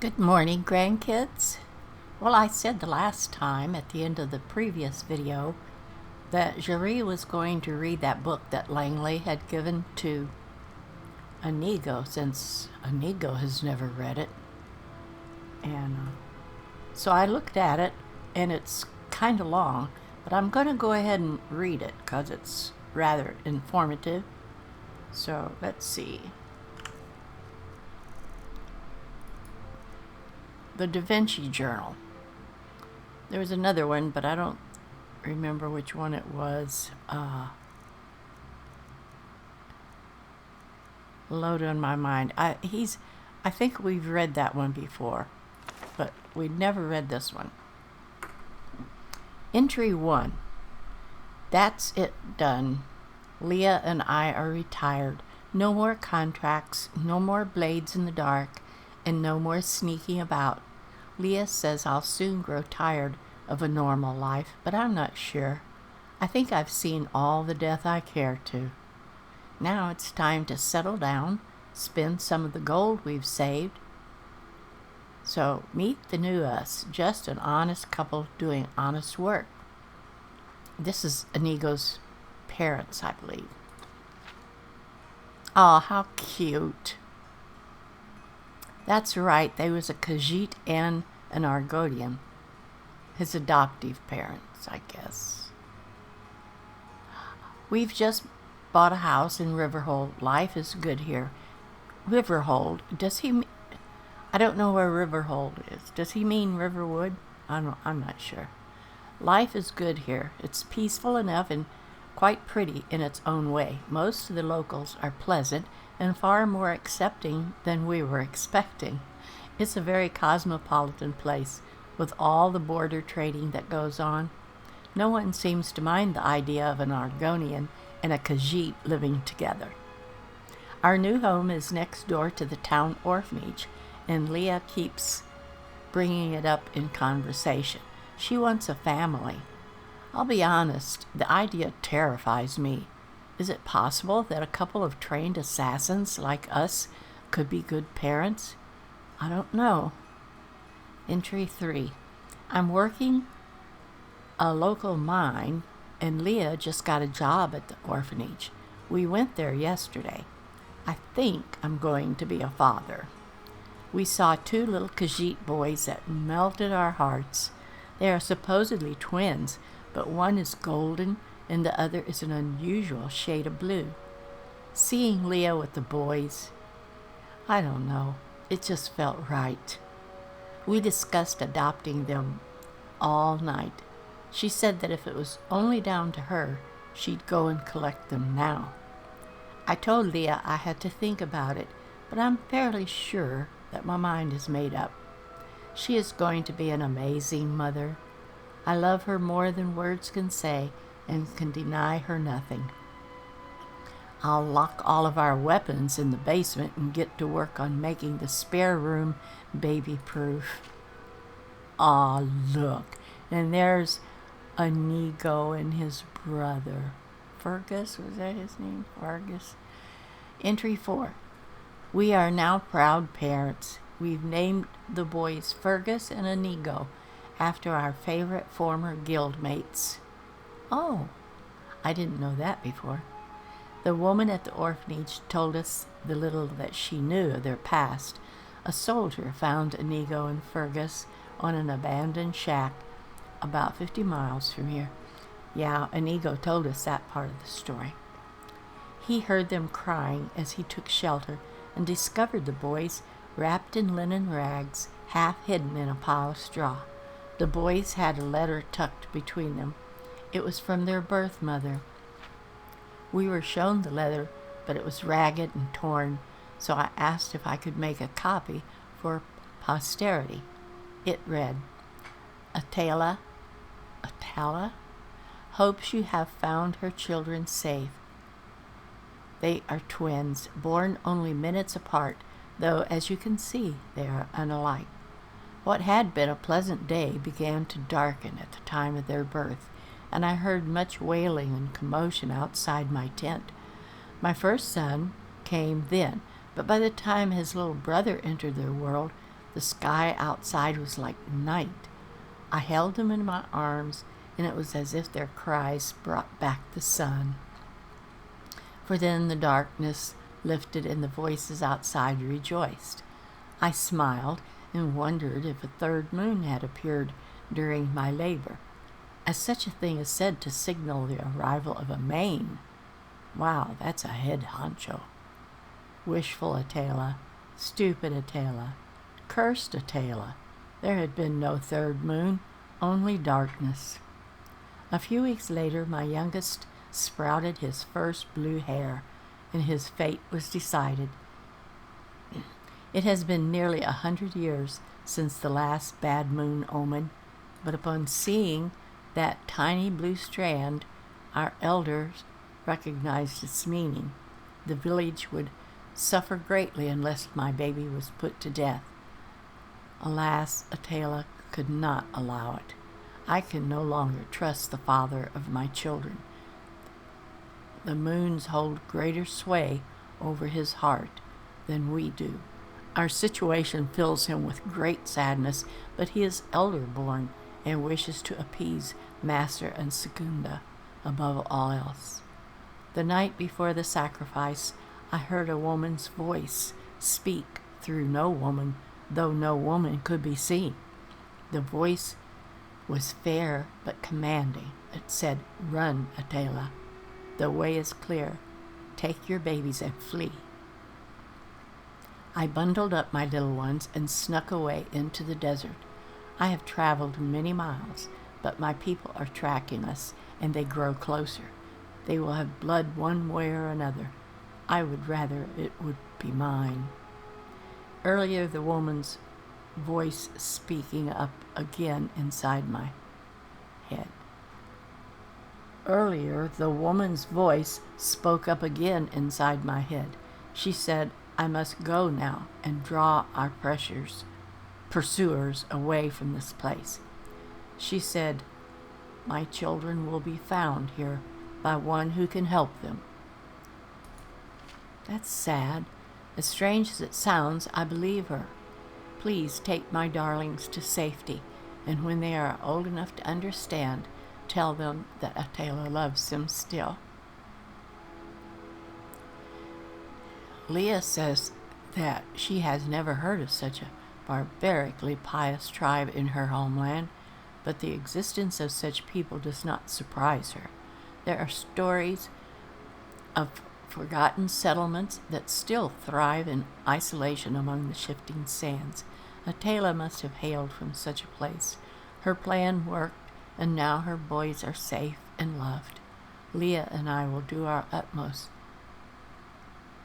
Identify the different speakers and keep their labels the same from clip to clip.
Speaker 1: Good morning, grandkids. Well, I said the last time at the end of the previous video that Jerry was going to read that book that Langley had given to Inigo, since Inigo has never read it. And so I looked at it, and it's kind of long, but I'm going to go ahead and read it because it's rather informative. So let's see. The Da Vinci Journal. There was another one, but I don't remember which one it was. Load on my mind. I think we've read that one before, but we'd never read this one. Entry 1. That's it done. Leah and I are retired. No more contracts, no more blades in the dark, and no more sneaking about. Leah says I'll soon grow tired of a normal life, but I'm not sure. I think I've seen all the death I care to. Now it's time to settle down, spend some of the gold we've saved. So meet the new us, just an honest couple doing honest work. This is Inigo's parents, I believe. Oh, how cute. That's right, they was a Khajiit and an Argonian. His adoptive parents, I guess. We've just bought a house in Riverhold. Life is good here. Riverhold, I don't know where Riverhold is. Does he mean Riverwood? I'm not sure. Life is good here. It's peaceful enough and quite pretty in its own way. Most of the locals are pleasant and far more accepting than we were expecting. It's a very cosmopolitan place with all the border trading that goes on. No one seems to mind the idea of an Argonian and a Khajiit living together. Our new home is next door to the town orphanage, and Leah keeps bringing it up in conversation. She wants a family. I'll be honest, the idea terrifies me. Is it possible that a couple of trained assassins like us could be good parents? I don't know. Entry 3. I'm working a local mine, and Leah just got a job at the orphanage. We went there yesterday. I think I'm going to be a father. We saw 2 little Khajiit boys that melted our hearts. They are supposedly twins, but one is golden and the other is an unusual shade of blue. Seeing Leah with the boys, I don't know, it just felt right. We discussed adopting them all night. She said that if it was only down to her, she'd go and collect them now. I told Leah I had to think about it, but I'm fairly sure that my mind is made up. She is going to be an amazing mother. I love her more than words can say and can deny her nothing. I'll lock all of our weapons in the basement and get to work on making the spare room baby-proof. Aw, look, and there's Inigo and his brother. Fergus, was that his name? Fergus? Entry 4. We are now proud parents. We've named the boys Fergus and Inigo after our favorite former guildmates. Oh, I didn't know that before. The woman at the orphanage told us the little that she knew of their past. A soldier found Inigo and Fergus on an abandoned shack about 50 miles from here. Yeah, Inigo told us that part of the story. He heard them crying as he took shelter and discovered the boys wrapped in linen rags, half hidden in a pile of straw. The boys had a letter tucked between them. It was from their birth mother. We were shown the letter, but it was ragged and torn, so I asked if I could make a copy for posterity. It read, Atala hopes you have found her children safe. They are twins, born only minutes apart, though as you can see, they are unalike. What had been a pleasant day began to darken at the time of their birth, and I heard much wailing and commotion outside my tent. My first son came then, but by the time his little brother entered their world, The sky outside was like night. I held them in my arms, and it was as if their cries brought back the sun. For then the darkness lifted and the voices outside rejoiced. I smiled and wondered if a third moon had appeared during my labor, as such a thing is said to signal the arrival of a main. Wow, that's a head honcho. Wishful Atala, stupid Atala, cursed Atala. There had been no third moon, only darkness. A few weeks later, my youngest sprouted his first blue hair, and his fate was decided. It has been nearly 100 years since the last bad moon omen, but upon seeing that tiny blue strand, our elders recognized its meaning. The village would suffer greatly unless my baby was put to death. Alas, Atala could not allow it. I can no longer trust the father of my children. The moons hold greater sway over his heart than we do. Our situation fills him with great sadness, but he is elder-born and wishes to appease Master and Segunda above all else. The night before the sacrifice, I heard a woman's voice speak through no woman, though no woman could be seen. The voice was fair but commanding. It said, "Run, Atala. The way is clear. Take your babies and flee." I bundled up my little ones and snuck away into the desert. I have traveled many miles, but my people are tracking us, and they grow closer. They will have blood one way or another. I would rather it would be mine. Earlier, the woman's voice speaking up again inside my head. Earlier, the woman's voice spoke up again inside my head. She said, "I must go now and draw our pursuers away from this place." She said, "My children will be found here by one who can help them." That's sad. As strange as it sounds, I believe her. Please take my darlings to safety, and when they are old enough to understand, tell them that Atala loves them still. Leah says that she has never heard of such a barbarically pious tribe in her homeland, but the existence of such people does not surprise her. There are stories of forgotten settlements that still thrive in isolation among the shifting sands. Atala must have hailed from such a place. Her plan worked, and now her boys are safe and loved. Leah and I will do our utmost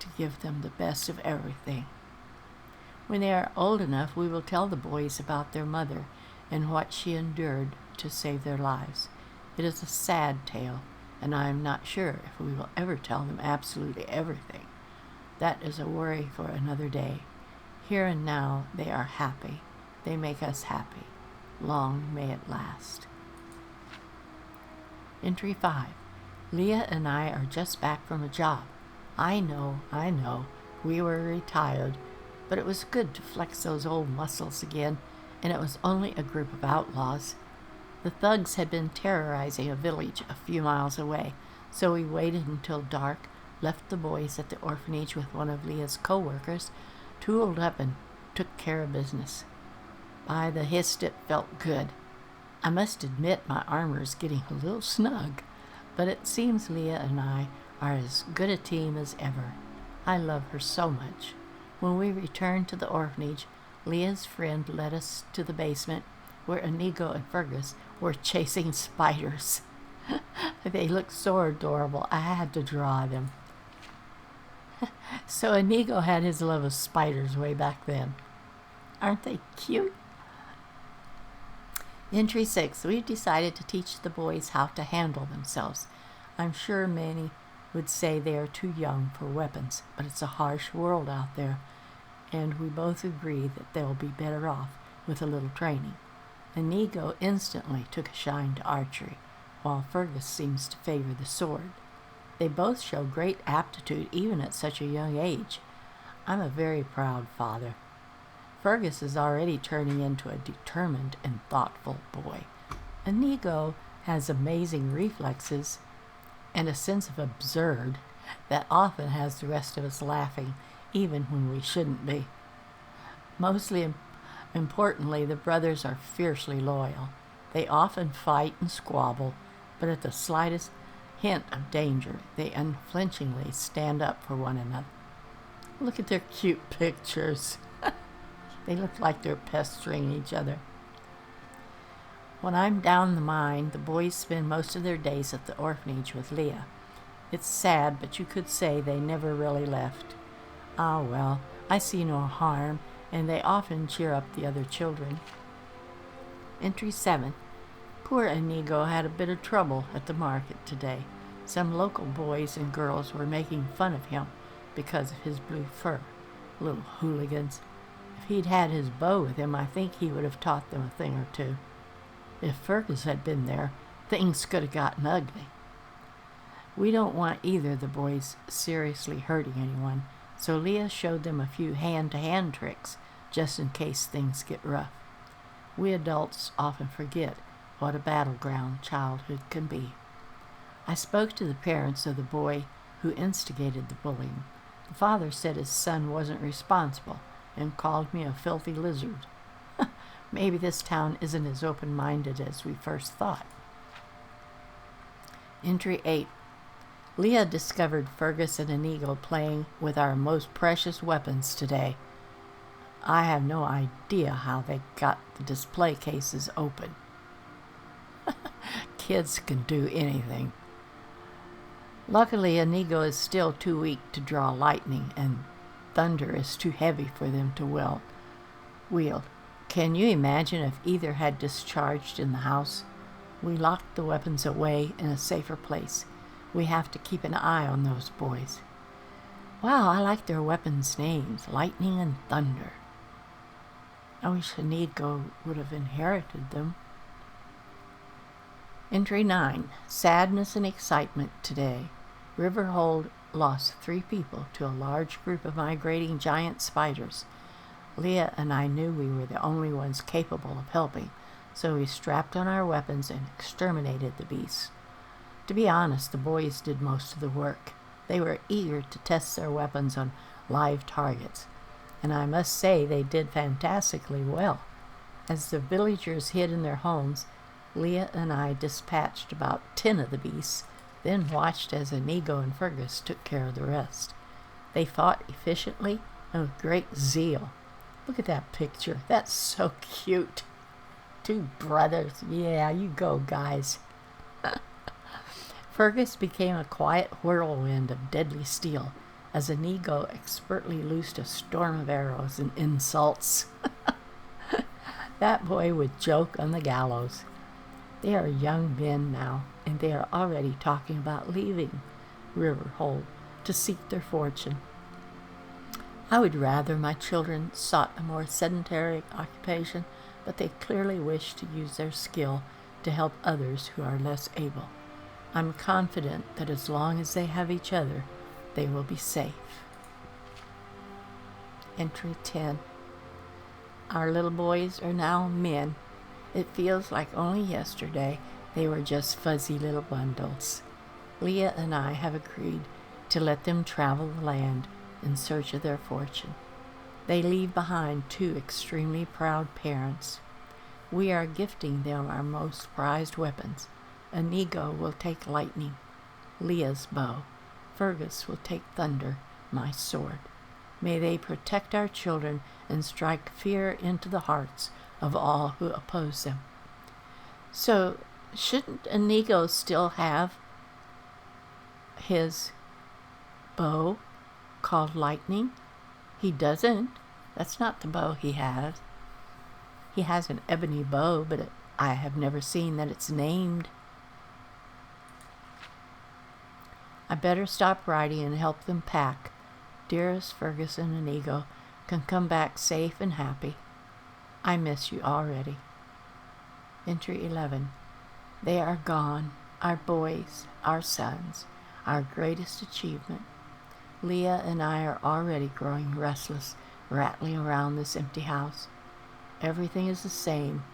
Speaker 1: to give them the best of everything. When they are old enough, we will tell the boys about their mother and what she endured to save their lives. It is a sad tale, and I am not sure if we will ever tell them absolutely everything. That is a worry for another day. Here and now they are happy. They make us happy. Long may it last. Entry 5. Leah and I are just back from a job. I know. We were retired, but it was good to flex those old muscles again, and it was only a group of outlaws. The thugs had been terrorizing a village a few miles away, so we waited until dark, left the boys at the orphanage with one of Leah's co-workers, tooled up and took care of business. By the hist, it felt good. I must admit my armor is getting a little snug, but it seems Leah and I are as good a team as ever. I love her so much. When we returned to the orphanage, Leah's friend led us to the basement where Inigo and Fergus were chasing spiders. They looked so adorable, I had to draw them. So Inigo had his love of spiders way back then. Aren't they cute? Entry 6. We've decided to teach the boys how to handle themselves. I'm sure many would say they are too young for weapons, but it's a harsh world out there, and we both agree that they'll be better off with a little training. Inigo instantly took a shine to archery, while Fergus seems to favor the sword. They both show great aptitude even at such a young age. I'm a very proud father. Fergus is already turning into a determined and thoughtful boy. Inigo has amazing reflexes and a sense of absurd that often has the rest of us laughing, even when we shouldn't be. Mostly importantly, the brothers are fiercely loyal. They often fight and squabble, but at the slightest hint of danger, they unflinchingly stand up for one another. Look at their cute pictures. They look like they're pestering each other. When I'm down the mine, the boys spend most of their days at the orphanage with Leah. It's sad, but you could say they never really left. Ah, well, I see no harm, and they often cheer up the other children. Entry 7. Poor Inigo had a bit of trouble at the market today. Some local boys and girls were making fun of him because of his blue fur. Little hooligans. If he'd had his bow with him, I think he would have taught them a thing or two. If Fergus had been there, things could have gotten ugly. We don't want either of the boys seriously hurting anyone, so Leah showed them a few hand-to-hand tricks, just in case things get rough. We adults often forget what a battleground childhood can be. I spoke to the parents of the boy who instigated the bullying. The father said his son wasn't responsible and called me a filthy lizard. Maybe this town isn't as open-minded as we first thought. Entry 8. Leah discovered Fergus and Inigo playing with our most precious weapons today. I have no idea how they got the display cases open. Kids can do anything. Luckily, Inigo is still too weak to draw lightning, and thunder is too heavy for them to wield. Can you imagine if either had discharged in the house? We locked the weapons away in a safer place. We have to keep an eye on those boys. Wow, I like their weapons' names, Lightning and Thunder. I wish Inigo would have inherited them. Entry 9. Sadness and excitement today. Riverhold lost 3 people to a large group of migrating giant spiders. Leah and I knew we were the only ones capable of helping, so we strapped on our weapons and exterminated the beasts. To be honest, the boys did most of the work. They were eager to test their weapons on live targets, and I must say they did fantastically well. As the villagers hid in their homes, Leah and I dispatched about 10 of the beasts, then watched as Inigo and Fergus took care of the rest. They fought efficiently and with great zeal. Look at that picture. That's so cute. 2 brothers. Yeah, you go, guys. Fergus became a quiet whirlwind of deadly steel as Inigo expertly loosed a storm of arrows and insults. That boy would joke on the gallows. They are young men now, and they are already talking about leaving Riverhold to seek their fortune. I would rather my children sought a more sedentary occupation, but they clearly wish to use their skill to help others who are less able. I'm confident that as long as they have each other, they will be safe. Entry 10. Our little boys are now men. It feels like only yesterday they were just fuzzy little bundles. Leah and I have agreed to let them travel the land in search of their fortune. They leave behind 2 extremely proud parents. We are gifting them our most prized weapons. Inigo will take lightning, Leah's bow. Fergus will take thunder, my sword. May they protect our children and strike fear into the hearts of all who oppose them. So, shouldn't Inigo still have his bow called Lightning? He doesn't. That's not the bow he has. He has an ebony bow, but I have never seen that it's named. I better stop writing and help them pack. Dearest Fergus and Inigo can come back safe and happy. I miss you already. Entry 11. They are gone, our boys, our sons, our greatest achievement. Leah and I are already growing restless rattling around this empty house. Everything is the same,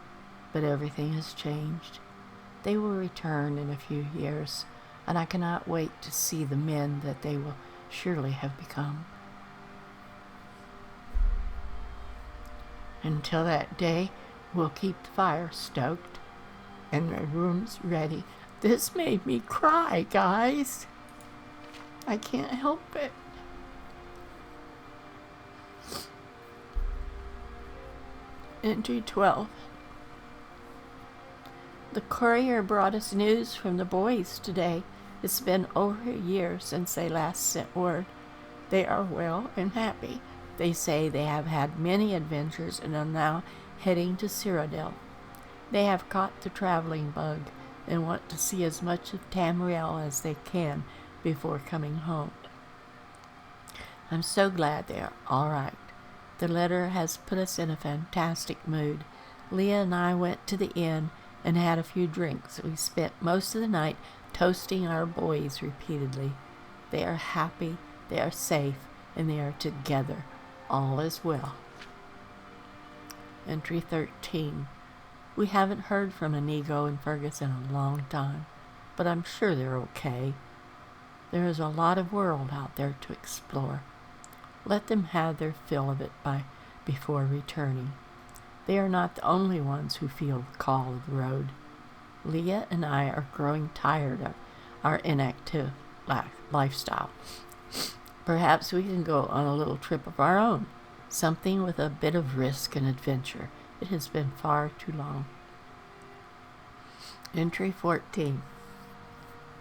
Speaker 1: but everything has changed. They will return in a few years, and I cannot wait to see the men that they will surely have become. Until that day, we'll keep the fire stoked and my rooms ready. This made me cry, guys. I can't help it. Entry 12. The courier brought us news from the boys today. It's been over a year since they last sent word. They are well and happy. They say they have had many adventures and are now heading to Cyrodiil. They have caught the traveling bug and want to see as much of Tamriel as they can before coming home. I'm so glad they are all right. The letter has put us in a fantastic mood. Leah and I went to the inn and had a few drinks. We spent most of the night toasting our boys repeatedly. They are happy, they are safe, and they are together. All is well. Entry 13. We haven't heard from Inigo and Fergus in a long time, but I'm sure they're okay. There is a lot of world out there to explore. Let them have their fill of it before returning. They are not the only ones who feel the call of the road. Leah and I are growing tired of our inactive lifestyle. Perhaps we can go on a little trip of our own, something with a bit of risk and adventure. It has been far too long. Entry 14.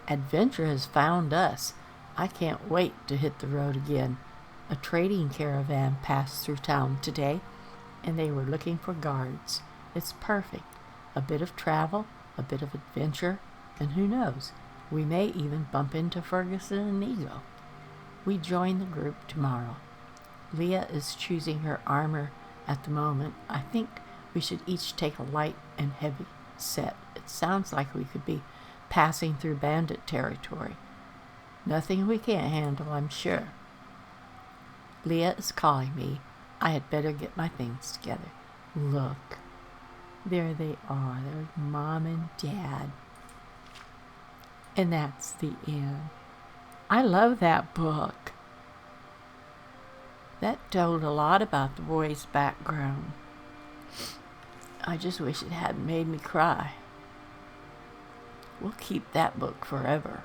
Speaker 1: Adventure has found us. I can't wait to hit the road again. A trading caravan passed through town today, and they were looking for guards. It's perfect. A bit of travel, a bit of adventure, and who knows, we may even bump into Fergus and Inigo. We join the group tomorrow. Leah is choosing her armor at the moment. I think we should each take a light and heavy set. It sounds like we could be passing through bandit territory. Nothing we can't handle, I'm sure. Leah is calling me. I had better get my things together. Look, there they are. There's Mom and Dad. And that's the end. I love that book. That told a lot about the boy's background. I just wish it hadn't made me cry. We'll keep that book forever.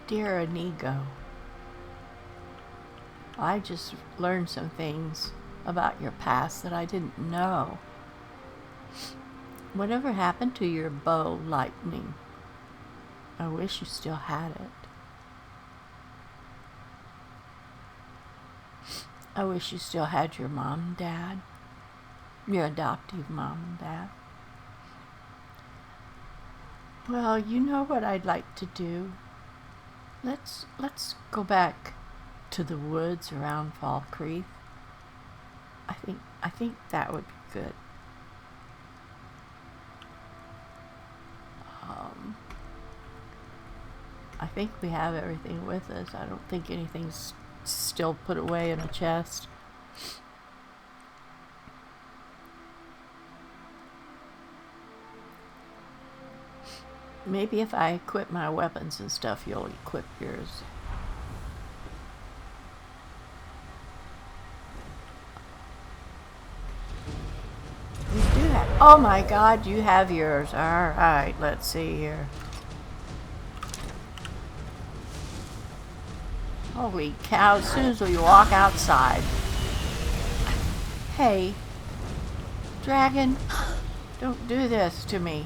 Speaker 1: Dear Inigo, I just learned some things about your past that I didn't know. Whatever happened to your bow lightning? I wish you still had it. I wish you still had your mom and dad, your adoptive mom and dad. Well, you know what I'd like to do? Let's go back to the woods around Fall Creek. I think that would be good. I think we have everything with us. I don't think anything's still put away in a chest. Maybe if I equip my weapons and stuff, you'll equip yours. You do have. Oh my God, you have yours. All right, let's see here. Holy cow, as soon as we walk outside. Hey, dragon, don't do this to me.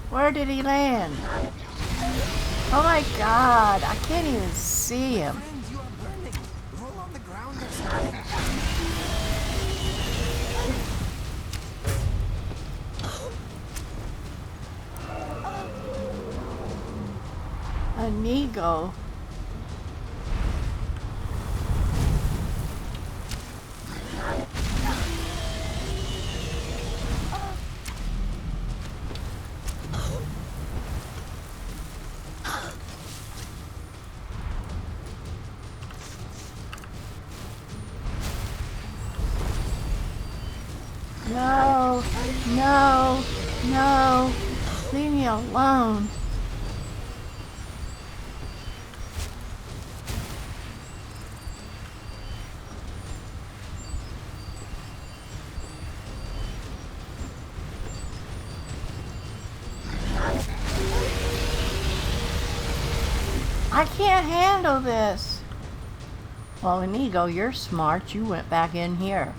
Speaker 1: Where did he land? Oh my God, I can't even see him.
Speaker 2: Friends, you are burning. Roll on the ground or something.
Speaker 1: Inigo. No, no, no. Leave me alone. I can't handle this. Well, Inigo, you're smart. You went back in here.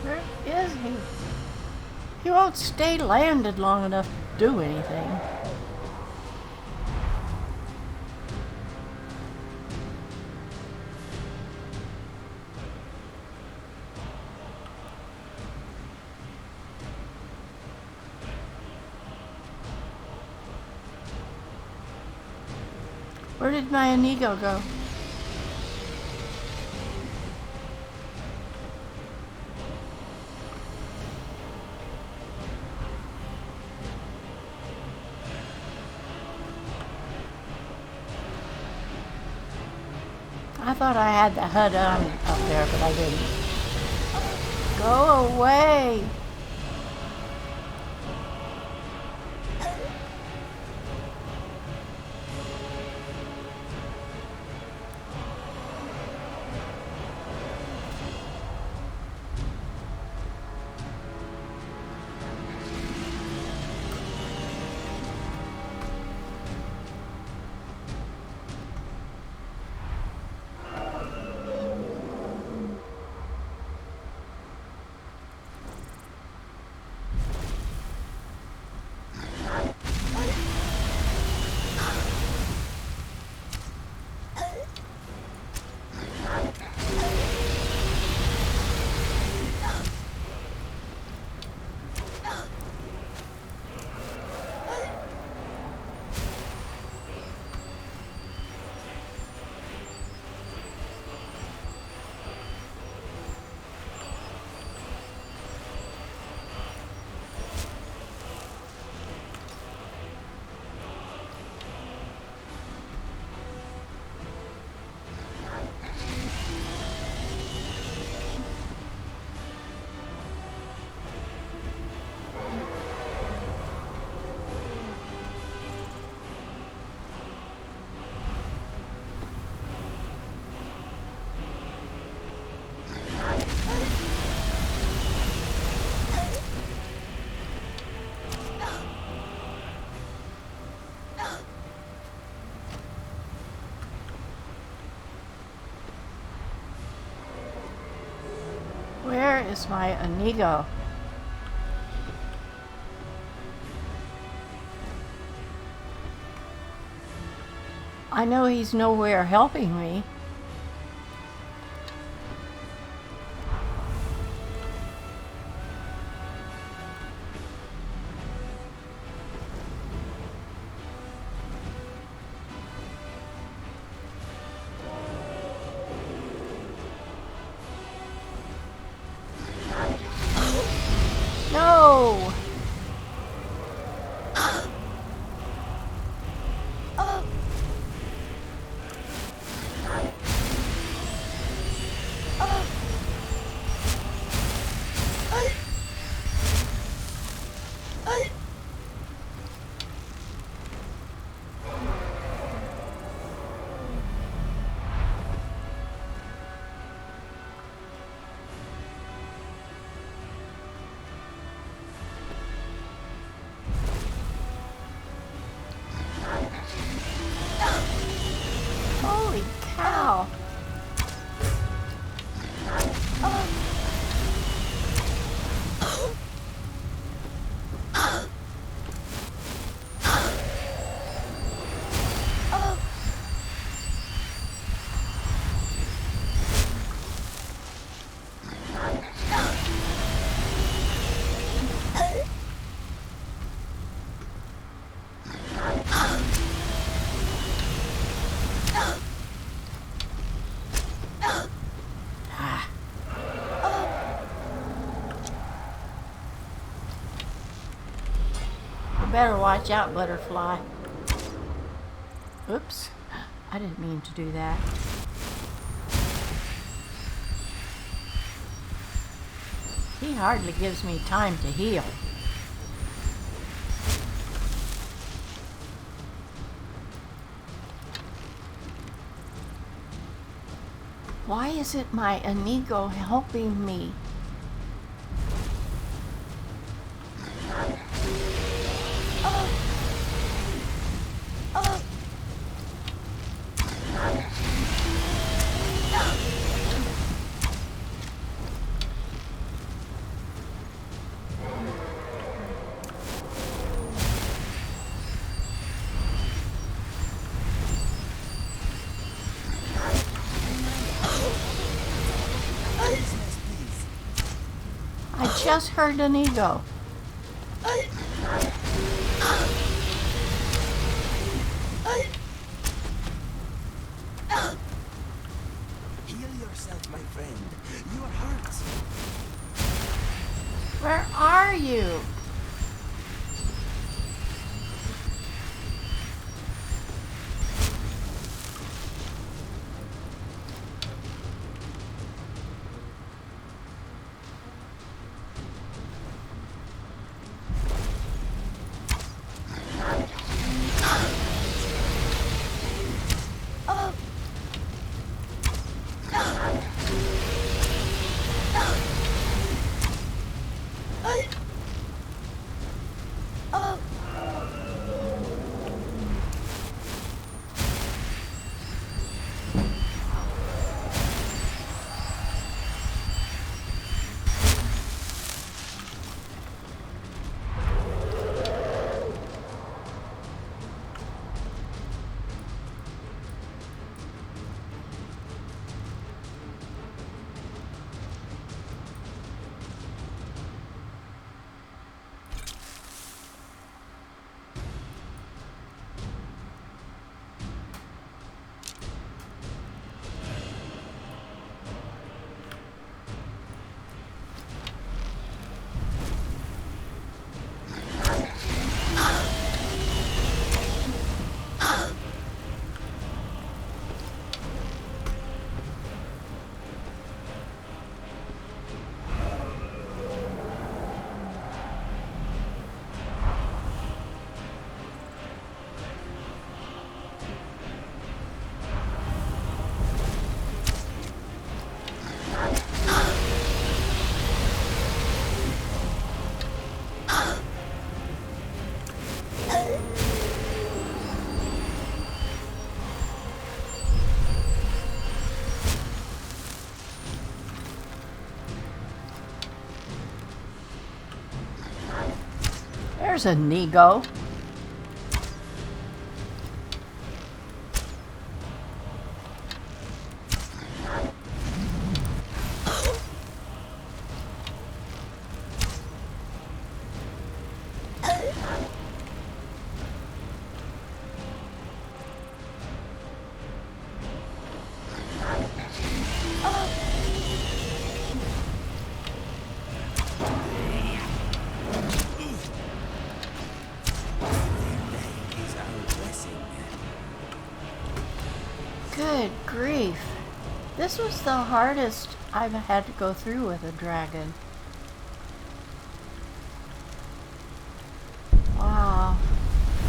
Speaker 1: Where is he? He won't stay landed long enough to do anything. Where did my Inigo go? I thought I had the HUD on up there, but I didn't. Go away! Where is my Inigo? I know he's nowhere helping me. No! better watch out, butterfly. Oops. I didn't mean to do that. He hardly gives me time to heal. Why isn't my Inigo helping me? I just heard Inigo.
Speaker 2: Heal yourself, my friend. You are hurt.
Speaker 1: Where are you? There's Inigo. Good grief. This was the hardest I've had to go through with a dragon. Wow.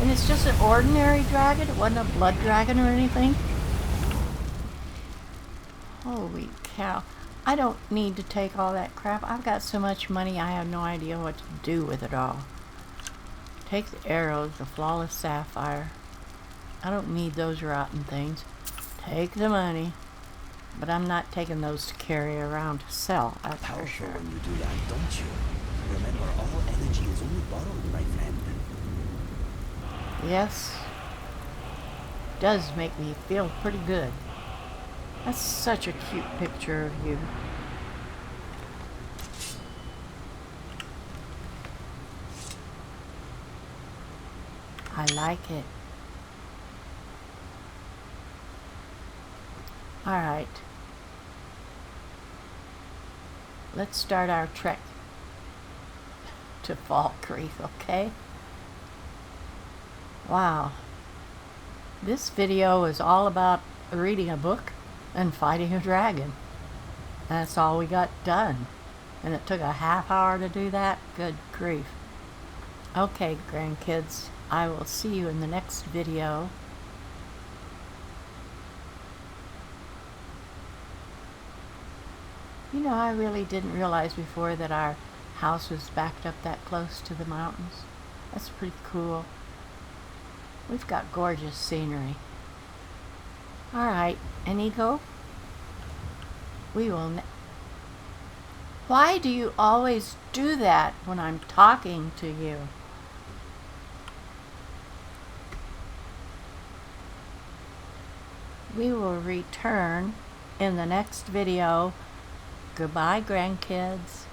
Speaker 1: And it's just an ordinary dragon? It wasn't a blood dragon or anything? Holy cow. I don't need to take all that crap. I've got so much money I have no idea what to do with it all. Take the arrows, the flawless sapphire. I don't need those rotten things. Take the money. But I'm not taking those to carry around to sell, that's for
Speaker 2: Powerful
Speaker 1: sure.
Speaker 2: when you do that, don't you? Remember, all energy is only borrowed, my friend.
Speaker 1: Yes. Does make me feel pretty good. That's such a cute picture of you. I like it. Alright. Let's start our trek to Fall Creek, okay? Wow. This video is all about reading a book and fighting a dragon. That's all we got done. And it took a half hour to do that? Good grief. Okay, grandkids, I will see you in the next video. You know, I really didn't realize before that our house was backed up that close to the mountains. That's pretty cool. We've got gorgeous scenery. Alright, Inigo, we will... Why do you always do that when I'm talking to you? We will return in the next video. Goodbye, grandkids.